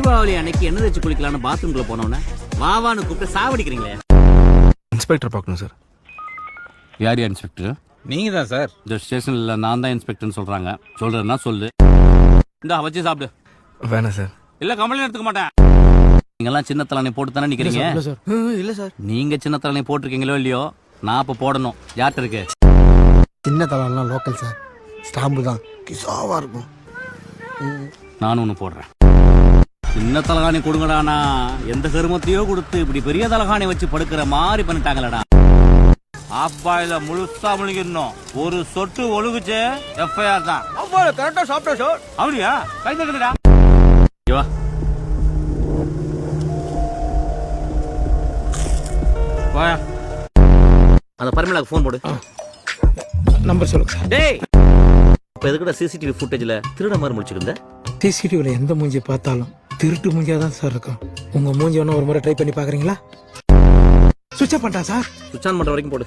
தீபாவளி அன்னைக்கு என்ன வச்சு குளிக்கலான்னு பாத்ரூம்குள்ள போனோன்னே வாவான்னு கூப்பிட்டு சாவடிக்கிறீங்களே. இன்ஸ்பெக்டர் பார்க்கணும் சார். யார் இன்ஸ்பெக்டர்? நீங்க தான் சார். இந்த ஸ்டேஷன்ல நான் தான் இன்ஸ்பெக்டர்னு சொல்றாங்க. சொல்றேன்னா சொல்லு. இந்த வச்சு சாப்பிடு. வேணாம் சார். இல்ல கம்பெனி எடுத்துக்க மாட்டேன். நீங்கெல்லாம் சின்ன தலைனை போட்டு தானே நிக்கிறீங்க? இல்ல சார். நீங்க சின்ன தலைனை போட்டிருக்கீங்களோ இல்லையோ, நான் இப்ப போடணும். யார்கிட்ட இருக்கு? சின்ன தலைலாம் லோக்கல் சார். ஸ்டாம்பு தான் கிசாவா இருக்கும். நானும் ஒண்ணு போடுறேன். சின்ன தலகாணி கொடுங்கடானா எந்த கருமத்தையோ கொடுத்து இப்படி பெரிய தலகாணி வச்சு படுக்கிற மாதிரி பண்ணிட்டாங்களடா. ஆப்பாயில முழுசா முழுகிடணும். ஒரு சொட்டு ஒழுகுச்சு எஃப்ஐஆர் தான். கரெக்டா சாப்பிட்டா சார். அப்படியா? கை தட்டுடா. வா. வா. அந்த பரிமளாக்கு ஃபோன் போடு. நம்பர் சொல்லுங்க சார். டேய், இப்ப எதுக்குடா சிசிடிவி ஃபுட்டேஜ்ல திருட மாதிரி முடிச்சிருந்த? சிசிடிவில எந்த மூஞ்சி பார்த்தாலும் திருட்டு மூஞ்சியா தான் சார் இருக்கும். உங்க மூஞ்சி வேணா ஒரு முறை ட்ரை பண்ணி பாக்குறீங்களா? சுவிட்ச் ஆஃப் பண்ணிட்டா சார். சுவிட்ச் ஆன் பண்ற வரைக்கும் போடு.